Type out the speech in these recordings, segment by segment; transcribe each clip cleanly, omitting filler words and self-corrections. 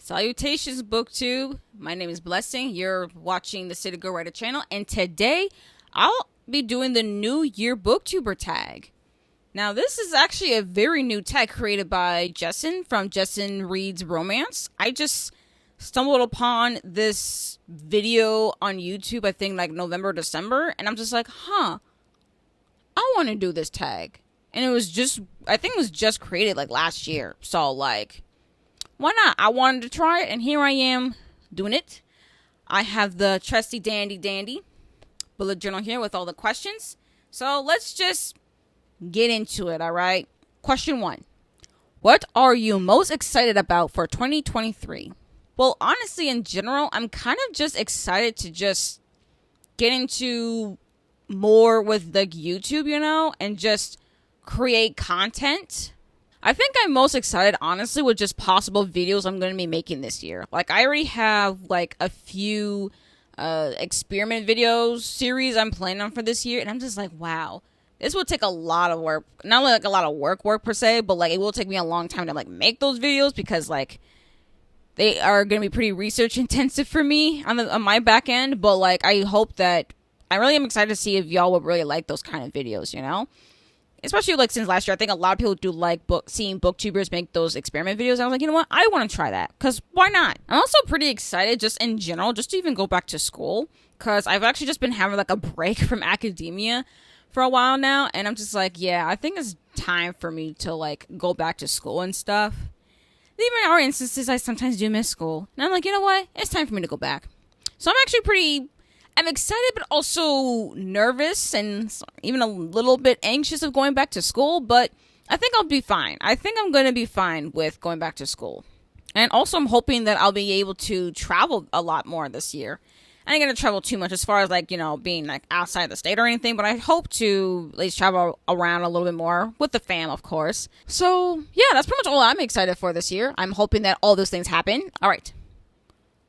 Salutations, BookTube. My name is Blessing. You're watching the City Girl Writer channel, and today I'll be doing the new Year BookTuber Tag. Now, this is actually a very new tag created by Jessen from Jessen Reads Romance. I just stumbled upon this video on YouTube, I think like November, December, and I'm just like, I want to do this tag. And I think it was just created like last year. So like, why not? I wanted to try it, and here I am doing it. I have the trusty dandy bullet journal here with all the questions. So let's just get into it, all right? Question 1. What are you most excited about for 2023? Well, honestly, in general, I'm kind of just excited to just get into more with like YouTube, and just create content. I think I'm most excited, honestly, with just possible videos I'm going to be making this year. Like, I already have like a few experiment videos series I'm planning on for this year, and I'm just like, wow, this will take a lot of work. Not only like a lot of work per se, but like it will take me a long time to like make those videos, because like they are going to be pretty research intensive for me on my back end. But like, I hope that I really am excited to see if y'all would really like those kind of videos, Especially like since last year, I think a lot of people do like seeing booktubers make those experiment videos. I was like, you know what? I want to try that, because why not? I'm also pretty excited just in general, just to even go back to school, because I've actually just been having like a break from academia for a while now. And I'm just like, yeah, I think it's time for me to like go back to school and stuff. Even in our instances, I sometimes do miss school. And I'm like, you know what? It's time for me to go back. So I'm excited, but also nervous and even a little bit anxious of going back to school, but I think I'll be fine. I think I'm going to be fine with going back to school. And also, I'm hoping that I'll be able to travel a lot more this year. I ain't going to travel too much as far as like, being like outside the state or anything, but I hope to at least travel around a little bit more with the fam, of course. So yeah, that's pretty much all I'm excited for this year. I'm hoping that all those things happen. All right.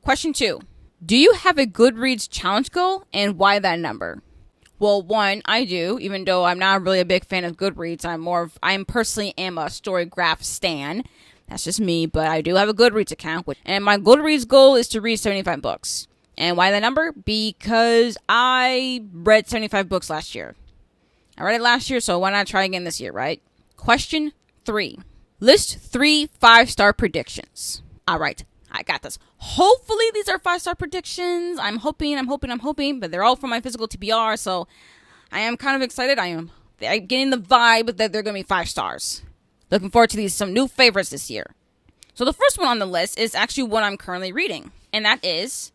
Question 2. Do you have a Goodreads challenge goal, and why that number? Well, 1, I do, even though I'm not really a big fan of Goodreads. I'm personally am a Storygraph stan. That's just me, but I do have a Goodreads account, and my Goodreads goal is to read 75 books. And why that number? Because I read 75 books last year. I read it last year, so why not try again this year, right? Question 3. List 3 5-star predictions. All right. I got this. Hopefully these are 5-star predictions. I'm hoping, but they're all from my physical TBR, so I am kind of excited. I'm getting the vibe that they're going to be 5 stars. Looking forward to some new favorites this year. So the first one on the list is actually what I'm currently reading, and that is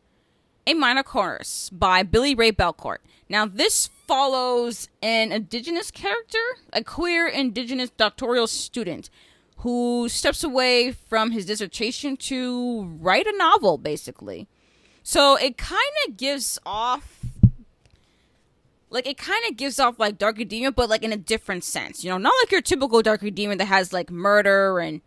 A Minor Chorus by Billy Ray Belcourt. Now, this follows an indigenous character, a queer indigenous doctoral student, who steps away from his dissertation to write a novel, basically. So it kind of gives off like dark academia, but like in a different sense, not like your typical dark academia that has like murder and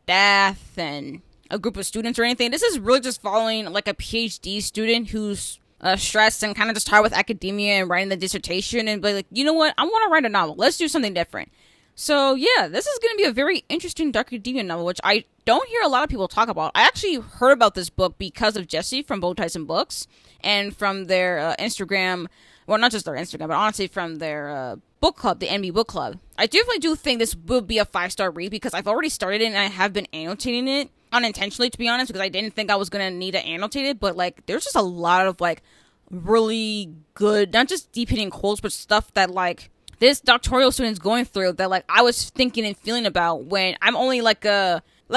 death and a group of students or anything. This is really just following like a PhD student who's stressed and kind of just tired with academia and writing the dissertation, and be like, you know what? I want to write a novel. Let's do something different. So yeah, this is going to be a very interesting dark academia novel, which I don't hear a lot of people talk about. I actually heard about this book because of Jesse from Bowties and Books, and from their Instagram, well, not just their Instagram, but honestly from their book club, the NB Book Club. I definitely do think this will be a 5-star read, because I've already started it and I have been annotating it unintentionally, to be honest, because I didn't think I was going to need to annotate it, but like there's just a lot of like really good, not just deep hitting quotes, but stuff that like this doctoral student's going through that like I was thinking and feeling about when I'm only like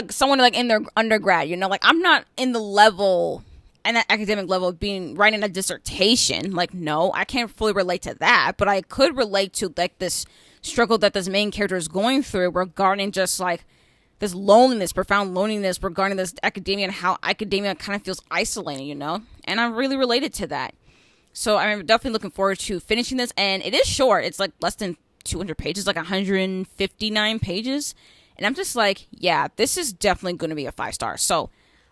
someone like in their undergrad, like I'm not in the level and that academic level of writing a dissertation. Like, no, I can't fully relate to that, but I could relate to like this struggle that this main character is going through regarding just like this loneliness, profound loneliness regarding this academia and how academia kind of feels isolating, and I really related to that. So I'm definitely looking forward to finishing this, and it is short. It's like less than 200 pages, like 159 pages, and I'm just like, yeah, this is definitely going to be a 5-star. So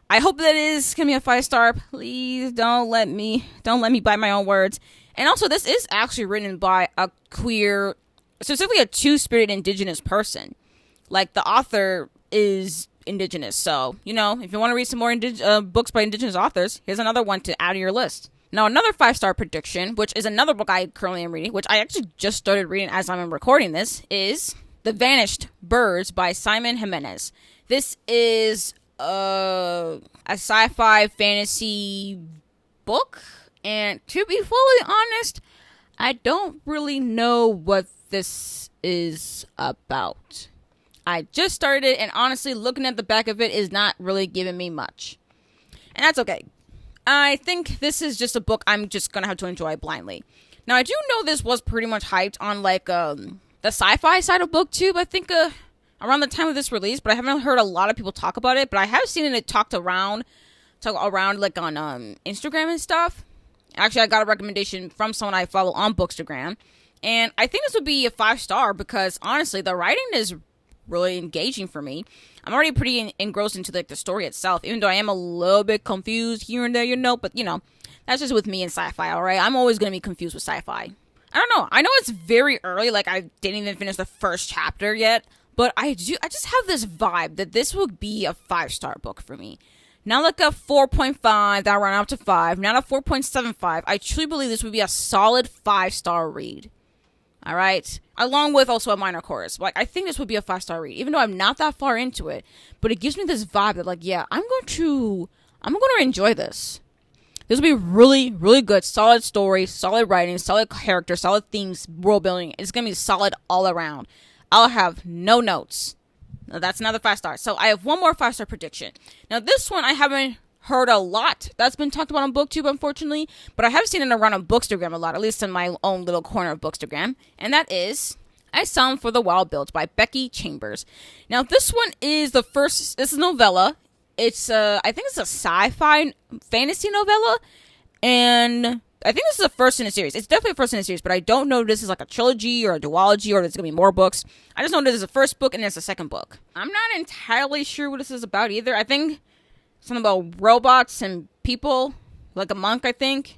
I hope that it is going to be a 5-star. Please don't let me bite my own words. And also, this is actually written by a queer, specifically a two-spirited indigenous person. Like, the author is indigenous. So, you know, if you want to read some more books by indigenous authors, here's another one to add to your list. Now, another 5-star prediction, which is another book I currently am reading, which I actually just started reading as I'm recording this, is The Vanished Birds by Simon Jimenez. This is a sci-fi fantasy book, and to be fully honest, I don't really know what this is about. I just started it, and honestly, looking at the back of it is not really giving me much. And that's okay. I think this is just a book I'm just going to have to enjoy blindly. Now, I do know this was pretty much hyped on, like, the sci-fi side of BookTube, I think, around the time of this release, but I haven't heard a lot of people talk about it, but I have seen it talked around, like, on Instagram and stuff. Actually, I got a recommendation from someone I follow on Bookstagram, and I think this would be a 5-star because, honestly, the writing is really engaging for me. I'm already pretty engrossed into, like, the story itself, even though I am a little bit confused here and there, you know, but, you know, that's just with me and sci-fi, all right? I'm always going to be confused with sci-fi. I don't know. I know it's very early, like, I didn't even finish the first chapter yet, but I just have this vibe that this would be a 5-star book for me. Not like a 4.5 that ran up to 5, not a 4.75. I truly believe this would be a solid 5-star read. All right? Along with also a minor chorus. Like, I think this would be a 5-star read, even though I'm not that far into it. But it gives me this vibe that, like, yeah, I'm going to enjoy this. This will be really, really good. Solid story, solid writing, solid character, solid themes, world building. It's going to be solid all around. I'll have no notes. That's another 5-star. So I have one more 5-star prediction. Now, this one I haven't heard a lot that's been talked about on BookTube, unfortunately, but I have seen it around on Bookstagram a lot, at least in my own little corner of Bookstagram, and that is A Song for the Wild Built by Becky Chambers. Now, this one is this is a novella. It's I think it's a sci-fi fantasy novella, and I think this is the first in a series. It's definitely a first in a series, but I don't know if this is like a trilogy or a duology or there's going to be more books. I just know this is the first book and there's a second book. I'm not entirely sure what this is about either. I think something about robots and people, like a monk, I think.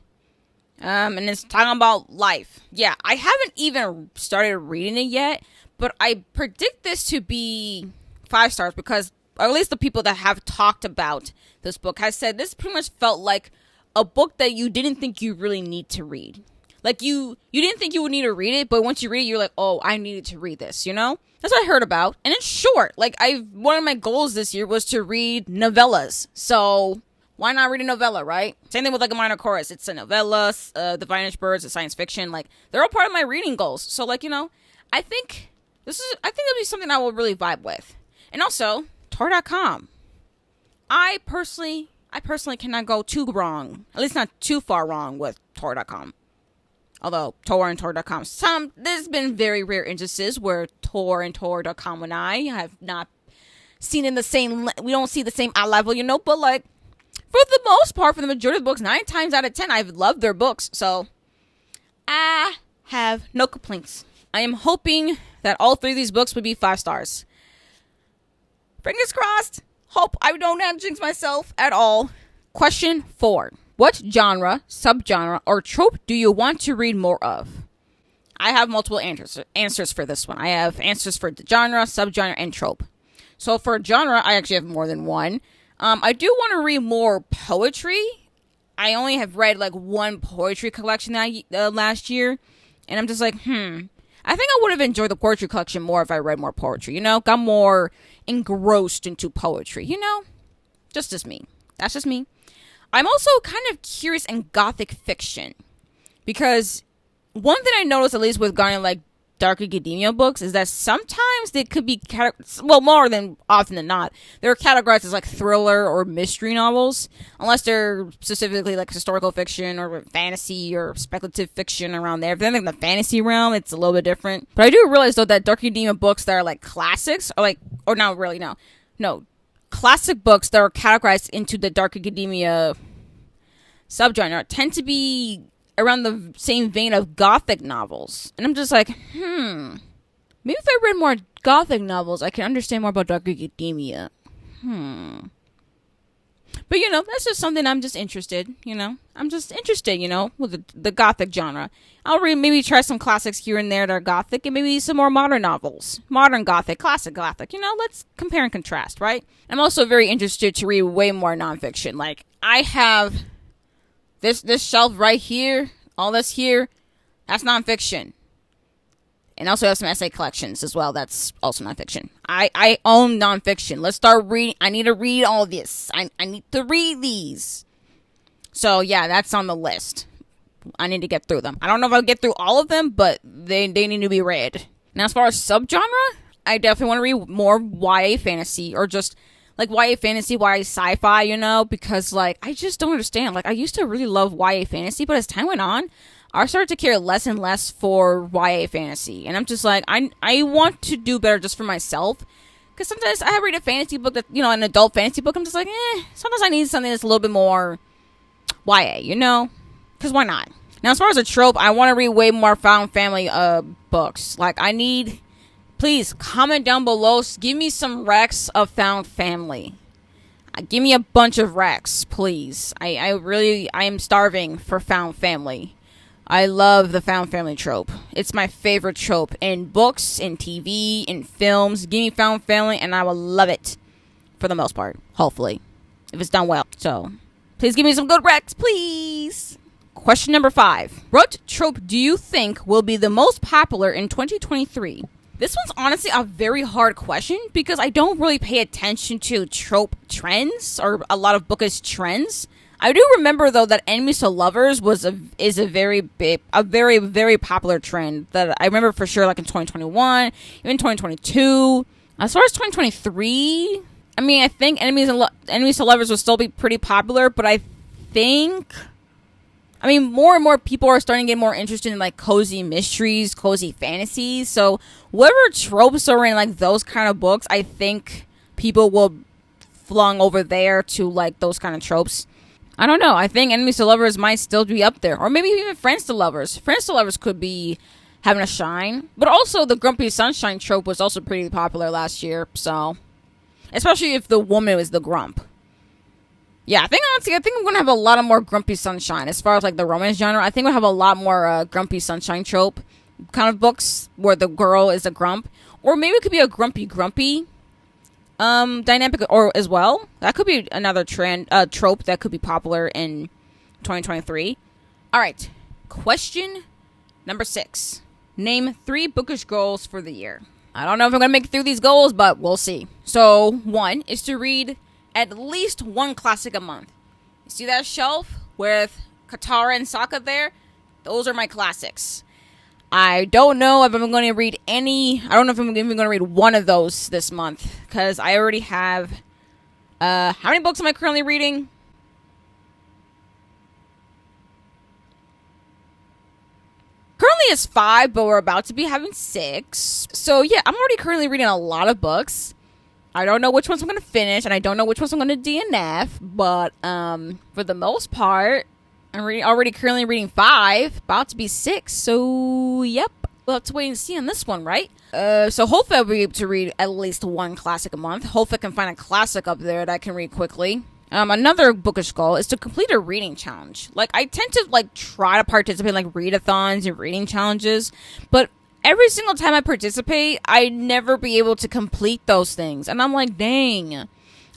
And it's talking about life. Yeah, I haven't even started reading it yet, but I predict this to be 5 stars because, or at least the people that have talked about this book has said this pretty much felt like a book that you didn't think you really need to read. Like, you didn't think you would need to read it, but once you read it, you're like, oh, I needed to read this, you know? That's what I heard about. And it's short. Like, one of my goals this year was to read novellas. So, why not read a novella, right? Same thing with, like, a minor chorus. It's a novella, The Vanished Birds, it's science fiction. Like, they're all part of my reading goals. So, like, you know, I think it'll be something I will really vibe with. And also, Tor.com. I personally cannot go too wrong, at least not too far wrong with Tor.com. Although Tor and Tor.com, there's been very rare instances where Tor and Tor.com and I have not seen in the same, we don't see the same eye level, you know, but like, for the most part, for the majority of the books, 9 times out of 10, I've loved their books, so I have no complaints. I am hoping that all 3 of these books would be 5 stars. Fingers crossed. Hope I don't have to jinx myself at all. Question 4. What genre, subgenre, or trope do you want to read more of? I have multiple answers for this one. I have answers for the genre, subgenre, and trope. So for genre, I actually have more than one. I do want to read more poetry. I only have read like one poetry collection last year. And I'm just like, I think I would have enjoyed the poetry collection more if I read more poetry, you know? Got more engrossed into poetry, you know? Just me. That's just me. I'm also kind of curious in gothic fiction. Because one thing I noticed, at least with going like dark academia books, is that sometimes they could be, more than often than not, they're categorized as like thriller or mystery novels, unless they're specifically like historical fiction or fantasy or speculative fiction around there. If they're in the fantasy realm, it's a little bit different. But I do realize though that dark academia books that are like classics, classic books that are categorized into the dark academia subgenre tend to be around the same vein of gothic novels. And I'm just like, maybe if I read more gothic novels, I can understand more about dark academia. But But, that's just something I'm just interested, I'm just interested, with the Gothic genre. I'll maybe try some classics here and there that are Gothic, and maybe some more modern novels. Modern Gothic, classic Gothic, let's compare and contrast, right? I'm also very interested to read way more nonfiction. Like, I have this shelf right here, all this here, that's nonfiction. And also have some essay collections as well. That's also nonfiction. I own nonfiction. Let's start reading. I need to read all this. I need to read these. So, yeah, that's on the list. I need to get through them. I don't know if I'll get through all of them, but they need to be read. Now, as far as subgenre, I definitely want to read more YA fantasy, or just, like, YA fantasy, YA sci-fi, because, like, I just don't understand. Like, I used to really love YA fantasy, but as time went on, I started to care less and less for YA fantasy. And I'm just like, I want to do better just for myself. Because sometimes I read a fantasy book that, an adult fantasy book. I'm just like, sometimes I need something that's a little bit more YA, Because why not? Now, as far as a trope, I want to read way more found family books. Like, please, comment down below. Give me some recs of found family. Give me a bunch of recs, please. I am starving for found family. I love the found family trope. It's my favorite trope in books, in TV, in films. Give me found family and I will love it for the most part, hopefully, if it's done well. So, please give me some good recs, please. Question number 5. What trope do you think will be the most popular in 2023? This one's honestly a very hard question because I don't really pay attention to trope trends or a lot of bookish trends. I do remember, though, that enemies to lovers is a very very popular trend that I remember for sure, like in 2021, even 2022. As far as 2023, I mean, I think enemies to lovers will still be pretty popular, but I think, more and more people are starting to get more interested in, like, cozy mysteries, cozy fantasies. So whatever tropes are in, like, those kind of books, I think people will flung over there to, like, those kind of tropes. I don't know. I think enemies to lovers might still be up there. Or maybe even friends to lovers. Friends to lovers could be having a shine. But also the grumpy sunshine trope was also pretty popular last year. So, especially if the woman was the grump. Yeah, honestly, I think I'm going to have a lot of more grumpy sunshine. As far as, like, the romance genre, I think we'll have a lot more grumpy sunshine trope kind of books where the girl is a grump. Or maybe it could be a grumpy dynamic or as well. That could be another trope that could be popular in 2023. All right. Question number 6. Name 3 bookish goals for the year. I don't know if I'm going to make it through these goals, but we'll see. So, 1 is to read at least 1 classic a month. You see that shelf with Katara and Sokka there? Those are my classics. I don't know if I'm going to read any. I don't know if I'm even going to read one of those this month. Because I already have. How many books am I currently reading? Currently it's 5, but we're about to be having 6. So yeah, I'm already currently reading a lot of books. I don't know which ones I'm going to finish. And I don't know which ones I'm going to DNF. But for the most part, I'm already currently reading 5, about to be 6, so yep. We'll have to wait and see on this one, right? So hopefully I'll be able to read at least 1 classic a month. Hopefully I can find a classic up there that I can read quickly. Another bookish goal is to complete a reading challenge. Like, I tend to, like, try to participate in, like, readathons and reading challenges, but every single time I participate, I never be able to complete those things. And I'm like, dang.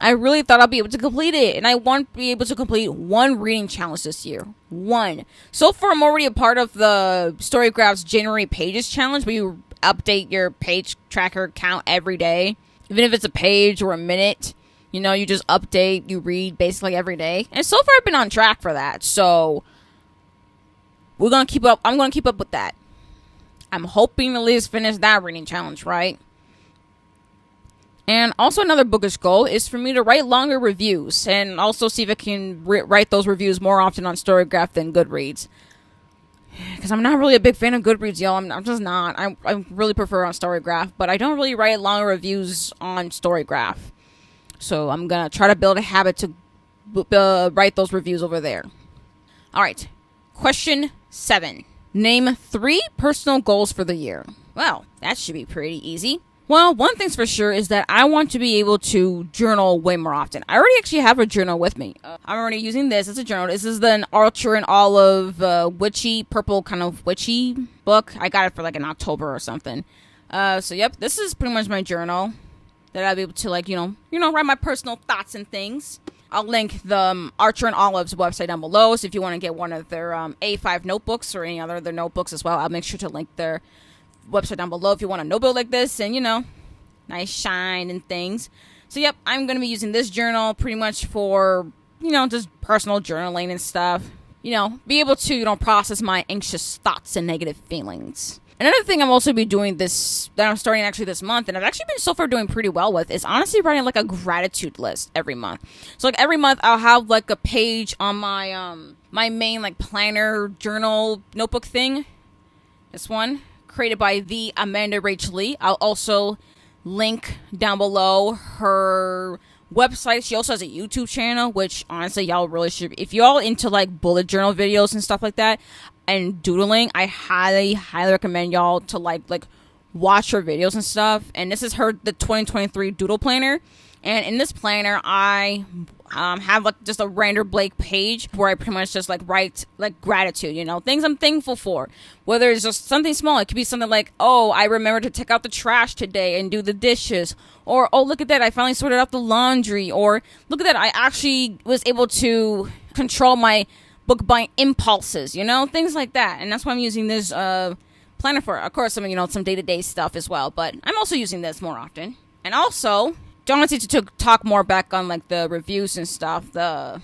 I really thought I'd be able to complete it, and I want to be able to complete 1 reading challenge this year. 1. So far, I'm already a part of the Storygraph's January Pages Challenge, where you update your page tracker count every day. Even if it's a page or a minute, you just update, you read basically every day. And so far, I've been on track for that. So, we're going to keep up. I'm going to keep up with that. I'm hoping to at least finish that reading challenge, right? And also another bookish goal is for me to write longer reviews and also see if I can write those reviews more often on Storygraph than Goodreads. Because I'm not really a big fan of Goodreads, y'all. I'm just not. I really prefer on Storygraph, but I don't really write longer reviews on Storygraph. So I'm going to try to build a habit to write those reviews over there. All right. Question 7. Name 3 personal goals for the year. Well, that should be pretty easy. Well, one thing's for sure is that I want to be able to journal way more often. I already actually have a journal with me. I'm already using this as a journal. This is the Archer and Olive witchy, purple kind of witchy book. I got it for like in October or something. So yep, this is pretty much my journal that I'll be able to like, you know, write my personal thoughts and things. I'll link the Archer and Olive's website down below. So if you want to get one of their A5 notebooks or any other of their notebooks as well, I'll make sure to link their website down below if you want a notebook like this and, you know, nice shine and things. So yep, I'm going to be using this journal pretty much for, you know, just personal journaling and stuff. You know, be able to, you know, process my anxious thoughts and negative feelings. Another thing I'm also be doing that I'm starting actually this month, and I've actually been so far doing pretty well with, is honestly writing like a gratitude list every month. So like every month I'll have like a page on my my main like planner journal notebook thing. This one, created by the Amanda Rachel Lee. I'll also link down below her website. She also has a YouTube channel, which honestly y'all really should, if y'all into like bullet journal videos and stuff like that and doodling, I highly recommend y'all to like watch her videos and stuff. And this is the 2023 doodle planner, and in this planner I have like just a random blank page where I pretty much just like write like gratitude, you know, things I'm thankful for, whether it's just something small. It could be something like, oh, I remembered to take out the trash today and do the dishes, or oh, look at that, I finally sorted out the laundry, or look at that, I actually was able to control my book buying impulses, you know, things like that. And that's why I'm using this planner for. Of course, some, you know, some day-to-day stuff as well, but I'm also using this more often. And also, don't want to talk more back on like the reviews and stuff, the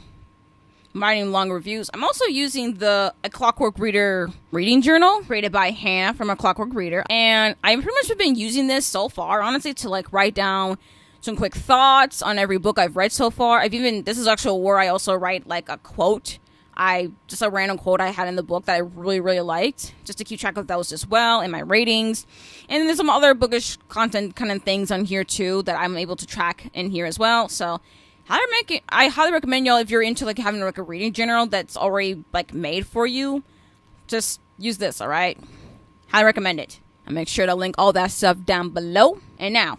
writing long reviews. I'm also using the A Clockwork Reader reading journal created by Hannah from A Clockwork Reader, and I've pretty much been using this so far, honestly, to like write down some quick thoughts on every book I've read so far. This is actually where I also write like a quote. Just a random quote I had in the book that I really liked, just to keep track of those as well, and my ratings. And there's some other bookish content kind of things on here too that I'm able to track in here as well. So I highly recommend y'all, if you're into like having like a reading journal that's already like made for you, just use this, all right? Highly recommend it. I'll make sure to link all that stuff down below. And now,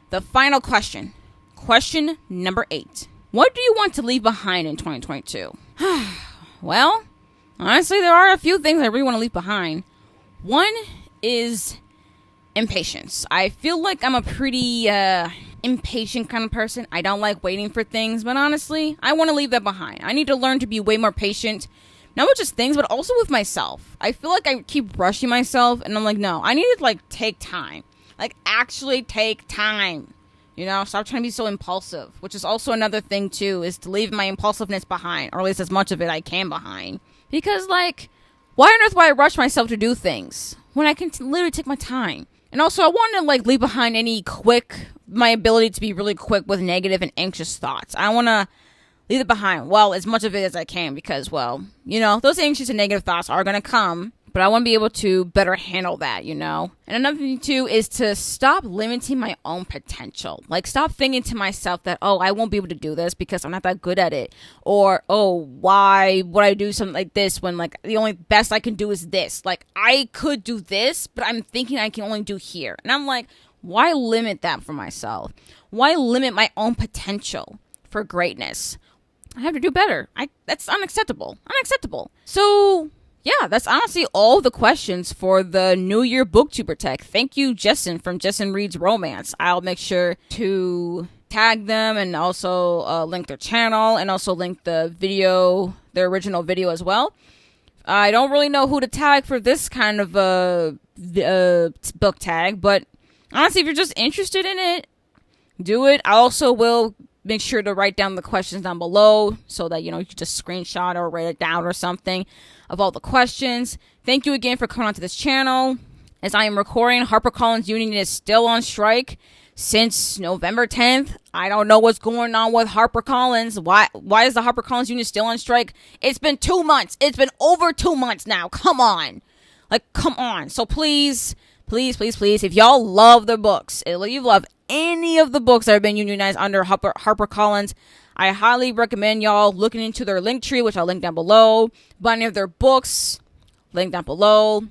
the final question. Question number 8. What do you want to leave behind in 2022? Well, honestly, there are a few things I really want to leave behind. One is impatience. I feel like I'm a pretty impatient kind of person. I don't like waiting for things, but honestly, I want to leave that behind. I need to learn to be way more patient, not with just things, but also with myself. I feel like I keep rushing myself, and I'm like, no, I need to like take time. Like actually take time. You know, stop trying to be so impulsive, which is also another thing, too, is to leave my impulsiveness behind, or at least as much of it I can behind. Because, like, why on earth would I rush myself to do things when I can literally take my time? And also, I want to, like, leave behind my ability to be really quick with negative and anxious thoughts. I want to leave it behind, well, as much of it as I can, because, well, you know, those anxious and negative thoughts are going to come. But I want to be able to better handle that, you know? And another thing, too, is to stop limiting my own potential. Like, stop thinking to myself that, oh, I won't be able to do this because I'm not that good at it. Or, oh, why would I do something like this when, like, the only best I can do is this? Like, I could do this, but I'm thinking I can only do here. And I'm like, why limit that for myself? Why limit my own potential for greatness? I have to do better. That's unacceptable. So yeah, that's honestly all the questions for the New Year BookTuber Tag. Thank you, Jessen from Jessen Reads Romance. I'll make sure to tag them and also link their channel and also link the video, their original video as well. I don't really know who to tag for this kind of book tag, but honestly, if you're just interested in it, do it. I also will make sure to write down the questions down below so that, you know, you can just screenshot or write it down or something of all the questions. Thank you again for coming onto this channel. As I am recording, HarperCollins Union is still on strike since November 10th. I don't know what's going on with HarperCollins. Why is the HarperCollins Union still on strike? It's been 2 months. It's been over 2 months now. Come on. Come on. So please, if y'all love their books, if you love any of the books that have been unionized under HarperCollins, I highly recommend y'all looking into their link tree, which I'll link down below. Buying of their books, link down below.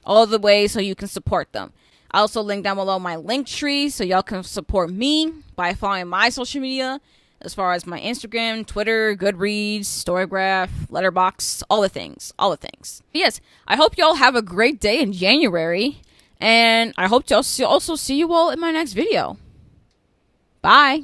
All the way so you can support them. I also link down below my link tree so y'all can support me by following my social media, as far as my Instagram, Twitter, Goodreads, Storygraph, Letterboxd, all the things. Yes, I hope y'all have a great day in January, and I hope to also see you all in my next video. Bye.